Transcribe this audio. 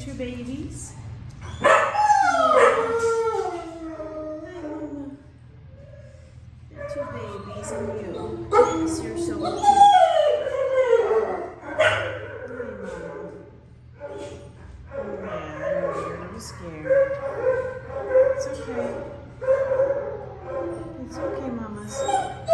your babies. Two babies and you. Yes, you're so cute. Hi, Mama. Yeah, I know you're a little scared. It's okay. It's okay, Mamas.